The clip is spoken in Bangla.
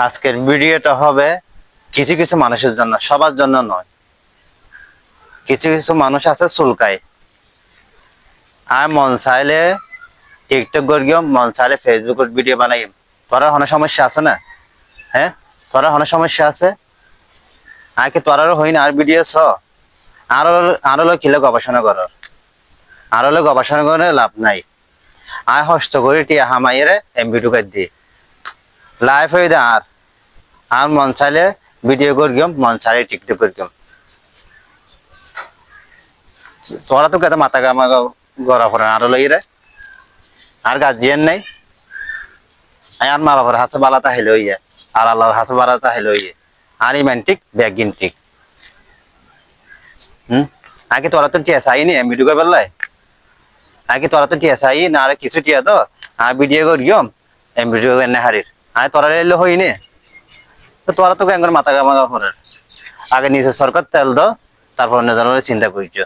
আজকের ভিডিওটা হবে কিছু কিছু মানুষের জন্য, সবার জন্য নয়। কিছু কিছু মানুষ আছে চুলকায়, আর মন চাইলে টিকটক করিও, মন চাইলে ফেসবুকের ভিডিও বানাই। তোরা অনেক সমস্যা আছে না? হ্যাঁ, তোরা অনেক সমস্যা আছে। আর কি তোরারও হই না আর ভিডিও ছ আরো আরো লোক কিলে গবেষণা কর, আরো লোক গবেষণা করে লাভ নাই। আয় হস্ত করে টিয়া হামাইয়ের এমবি ঢুকাই দিয়ে লাইভ হয়ে দে। আর আর মন চাইলে ভিডিও করিও, মন চাইলে টিকটক করিও। তোরা তো কেন মাথা গামা গড়া পড়ে আরো লইরে আর গার্জিয়ান নাই। আর মা বাবার হাসে বালাতা হেলে হইয়া, আর আল্লাহর হাসে বালাতা হেলে হইয়া, আর ইমানটিক ব্যাগিনটিক। আগে তোরা তো টিয়া চাইনি এমবি ঢুকাই পেলাই। আগে তোরা তো টিয়া চাই না, আর কিছু টিয়া তো আর ভিডিও করিও এমবি ঢুকাই না হারির। আর তোরা এলে হইনি তো তোরা তো ব্যাঙ্গের মাথা গামা পড়ে। আগে নিজের সরকার তেল দাও, তারপর অন্য জনের চিন্তা করিস।